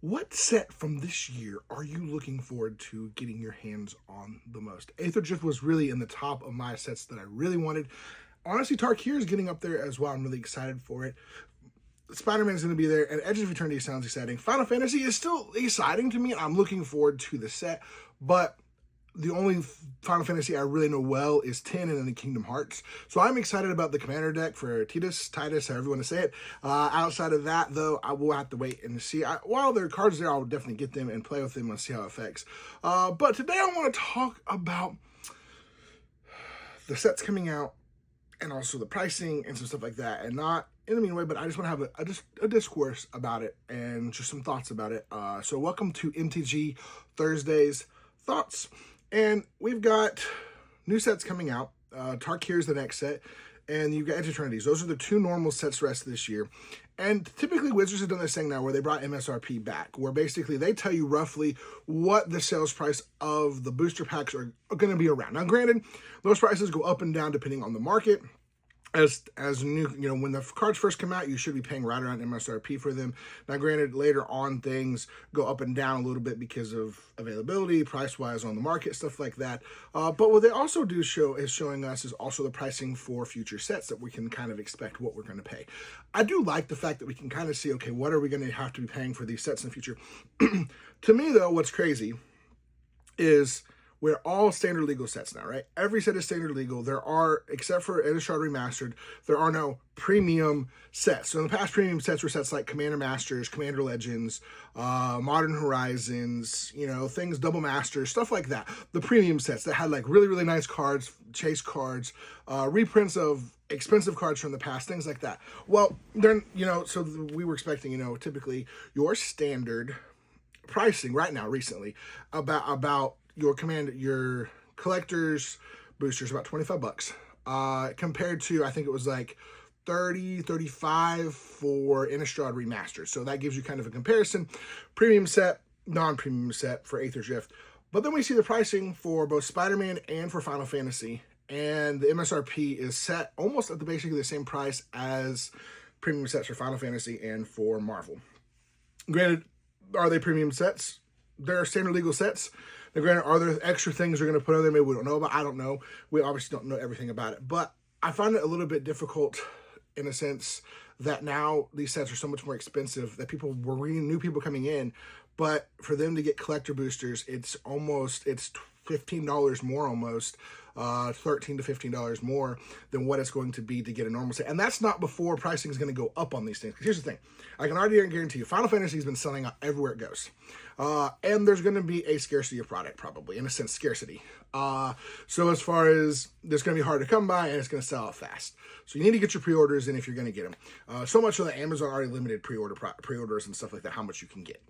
What set from this year are you looking forward to getting your hands on the most? Aether Drift was really in the top of my sets that I really wanted. Honestly, Tarkir is getting up there as well. I'm really excited for it. Spider-Man is going to be there, and Edge of Eternity sounds exciting. Final Fantasy is still exciting to me. I'm looking forward to the set, but the only Final Fantasy I really know well is 10 and then the Kingdom Hearts. So I'm excited about the Commander deck for Titus, however you want to say it. Outside of that, though, I will have to wait and see. While there are cards there, I'll definitely get them and play with them and see how it affects. But today I want to talk about the sets coming out and also the pricing and some stuff like that. And not in a mean way, but I just want to have a discourse about it and just some thoughts about it. So welcome to MTG Thursday's Thoughts. And we've got new sets coming out. Tarkir is the next set, and you've got Edge Eternities. Those are the two normal sets the rest of this year. And typically Wizards have done this thing now where they brought MSRP back, where basically they tell you roughly what the sales price of the booster packs are going to be around. Now, granted, those prices go up and down depending on the market. As new, when the cards first come out, you should be paying right around MSRP for them. Now, granted, later on, things go up and down a little bit because of availability, price-wise on the market, stuff like that. But what they also do showing us is also the pricing for future sets that we can kind of expect what we're going to pay. I do like the fact that we can kind of see, okay, what are we going to have to be paying for these sets in the future? To me, though, what's crazy is we're all standard legal sets now, right? Every set is standard legal. There are, except for Innistrad Remastered, there are no premium sets. So in the past, premium sets were sets like Commander Masters, Commander Legends, Modern Horizons, things, Double Masters, stuff like that. The premium sets that had like really, really nice cards, chase cards, reprints of expensive cards from the past, things like that. Well, then, so we were expecting, typically your standard pricing right now, recently, about your collector's boosters, about $25, compared to, I think it was like 30, 35 for Innistrad Remastered. So that gives you kind of a comparison. Premium set, non-premium set for Aether Drift. But then we see the pricing for both Spider-Man and for Final Fantasy, and the MSRP is set almost at basically the same price as premium sets for Final Fantasy and for Marvel. Granted, are they premium sets? They're standard legal sets. Now, granted, are there extra things they're going to put on there maybe we don't know about? I don't know. We obviously don't know everything about it. But I find it a little bit difficult in a sense that now these sets are so much more expensive that we're reading new people coming in. But for them to get collector boosters, it's $15 more almost, $13 to $15 more than what it's going to be to get a normal set. And that's not before pricing is going to go up on these things. Because here's the thing. I can already guarantee you, Final Fantasy has been selling out everywhere it goes. And there's going to be a scarcity of product, probably, in a sense, scarcity. So as far as there's going to be hard to come by and it's going to sell out fast. So you need to get your pre-orders in if you're going to get them. So much so that Amazon already limited pre-orders and stuff like that, how much you can get.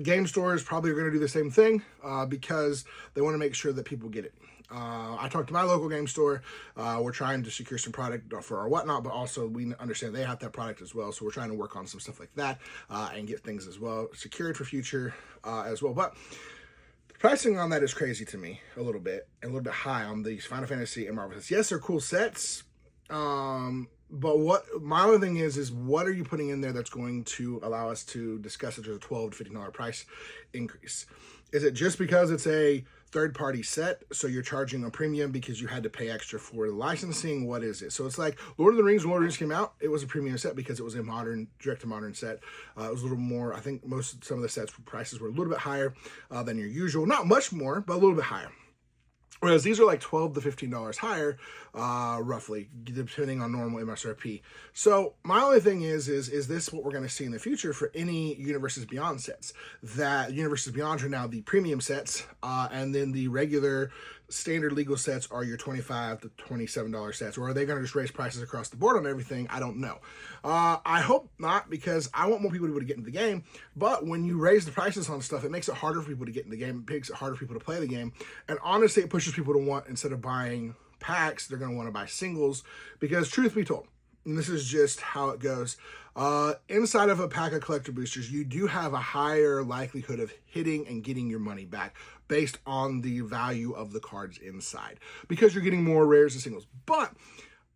Game stores probably are going to do the same thing because they want to make sure that people get it. I talked to my local game store. We're trying to secure some product for our whatnot, but also we understand they have that product as well. So we're trying to work on some stuff like that and get things as well secured for future as well. But the pricing on that is crazy to me a little bit high on these Final Fantasy and Marvel sets. Yes, they're cool sets. But what my other thing is what are you putting in there that's going to allow us to discuss it as a $12 to $15 price increase? Is it just because it's a third-party set, so you're charging a premium because you had to pay extra for the licensing? What is it? So it's like Lord of the Rings. When Lord of the Rings came out, it was a premium set because it was a direct-to-modern set. It was a little more, I think some of the sets prices were a little bit higher than your usual. Not much more, but a little bit higher. Whereas these are like $12 to $15 higher, roughly, depending on normal MSRP. So my only thing is this what we're going to see in the future for any Universes Beyond sets? That Universes Beyond are now the premium sets, and then the regular standard legal sets are your $25 to $27 sets. Or are they going to just raise prices across the board on everything? I don't know. I hope not, because I want more people to be able to get into the game. But when you raise the prices on stuff, it makes it harder for people to get in the game. It makes it harder for people to play the game. And honestly, it pushes people to want, instead of buying packs, they're going to want to buy singles. Because truth be told, and this is just how it goes, inside of a pack of collector boosters, you do have a higher likelihood of hitting and getting your money back based on the value of the cards inside, because you're getting more rares and singles. But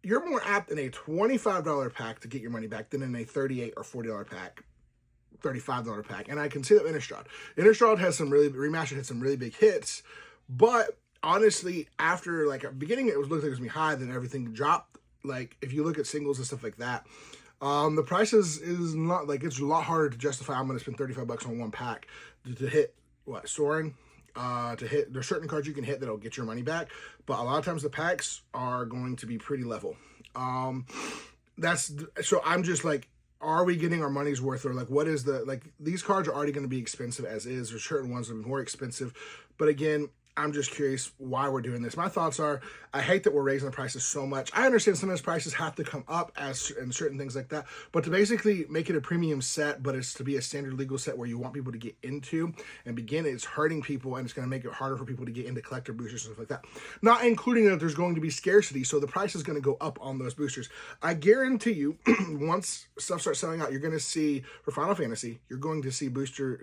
you're more apt in a $25 pack to get your money back than in a $38 or $40 pack $35 pack. And I can see that Innistrad. Innistrad has some really, remastered had some really big hits, but honestly, after like at the beginning, it was looked like it was gonna be high, then everything dropped. Like if you look at singles and stuff like that, the price is not like, it's a lot harder to justify. I'm gonna spend $35 on one pack to hit what Soren. To hit, there's certain cards you can hit that'll get your money back, but a lot of times the packs are going to be pretty level. So I'm just like, are we getting our money's worth, or like what is the, like these cards are already going to be expensive as is. There's certain ones that are more expensive, but again, I'm just curious why we're doing this. My thoughts are, I hate that we're raising the prices so much. I understand some of those prices have to come up as and certain things like that, but to basically make it a premium set, but it's to be a standard legal set where you want people to get into and begin, it's hurting people, and it's going to make it harder for people to get into collector boosters and stuff like that. Not including that there's going to be scarcity, so the price is going to go up on those boosters. I guarantee you, once stuff starts selling out, you're going to see, for Final Fantasy, you're going to see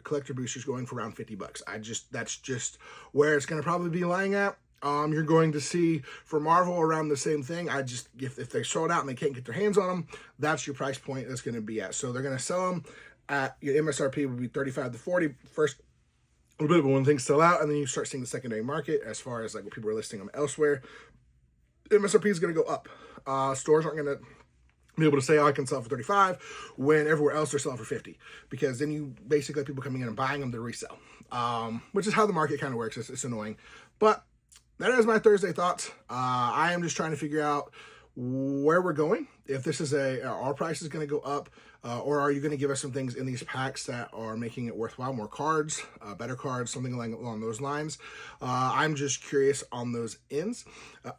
collector boosters going for around $50. That's just where it's going to probably be lying at. You're going to see for Marvel around the same thing. If they sold out and they can't get their hands on them, that's your price point that's going to be at. So they're going to sell them at, your MSRP would be 35 to 40 first, a little bit when things sell out, and then you start seeing the secondary market as far as like when people are listing them elsewhere. MSRP is going to go up. Stores aren't going to be able to say, oh, I can sell for 35 when everywhere else they're selling for 50, because then you basically have people coming in and buying them to resell, which is how the market kind of works. It's annoying, but that is my Thursday thoughts. I am just trying to figure out where we're going. If this is our price is going to go up, or are you going to give us some things in these packs that are making it worthwhile, more cards, better cards, something along those lines. I'm just curious on those ends.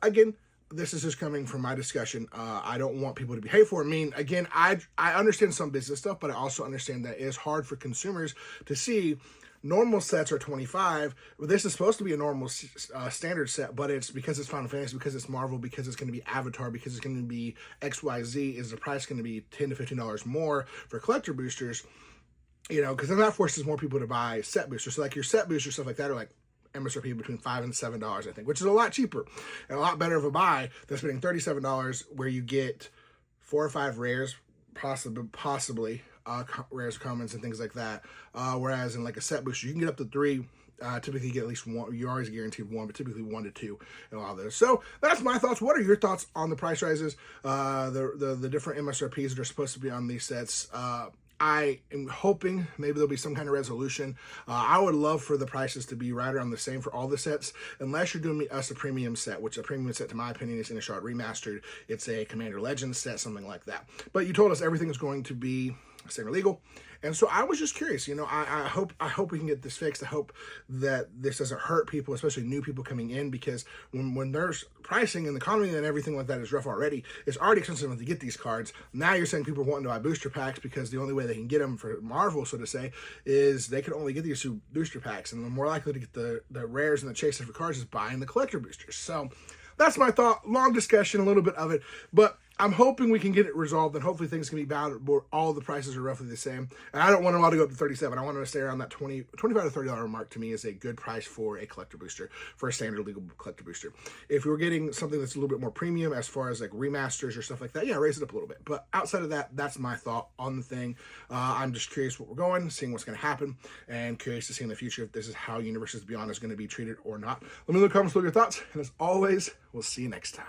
Again, this is just coming from my discussion. I don't want people to be hateful. I mean, again, I understand some business stuff, but I also understand that it is hard for consumers to see. Normal sets are 25. This is supposed to be a normal standard set, but it's because it's Final Fantasy, because it's Marvel, because it's going to be Avatar, because it's going to be XYZ, is the price going to be $10 to $15 more for collector boosters, because then that forces more people to buy set boosters. So like your set boosters, stuff like that are like MSRP between $5 and $7, I think, which is a lot cheaper and a lot better of a buy than spending $37 where you get 4 or 5 rares, possibly rares, commons, and things like that. Whereas in like a set booster, you can get up to 3. Typically get at least 1. You're always guaranteed 1, but typically 1 to 2 in a lot of those. So that's my thoughts. What are your thoughts on the price rises, the different MSRPs that are supposed to be on these sets? I am hoping maybe there'll be some kind of resolution. I would love for the prices to be right around the same for all the sets, unless you're doing us a premium set, which a premium set, to my opinion, is Innistrad Remastered. It's a Commander Legends set, something like that. But you told us everything is going to be standard legal, and so I was just curious. I hope we can get this fixed. I hope that this doesn't hurt people, especially new people coming in, because when there's pricing and the economy and everything like that is rough already, it's already expensive to get these cards. Now you're saying people are wanting to buy booster packs because the only way they can get them for Marvel, so to say, is they can only get these 2 booster packs, and they're more likely to get the rares and the chases for cards is buying the collector boosters. So that's my thought. Long discussion, a little bit of it, but I'm hoping we can get it resolved, and hopefully things can be balanced where all the prices are roughly the same. And I don't want them all to go up to 37. I want them to stay around that $25 to $30 mark. To me, is a good price for a collector booster, for a standard legal collector booster. If you're getting something that's a little bit more premium as far as like remasters or stuff like that, yeah, raise it up a little bit. But outside of that, that's my thought on the thing. I'm just curious what we're going, seeing what's going to happen, and curious to see in the future if this is how Universes Beyond is going to be treated or not. Let me know in the comments below your thoughts, and as always, we'll see you next time.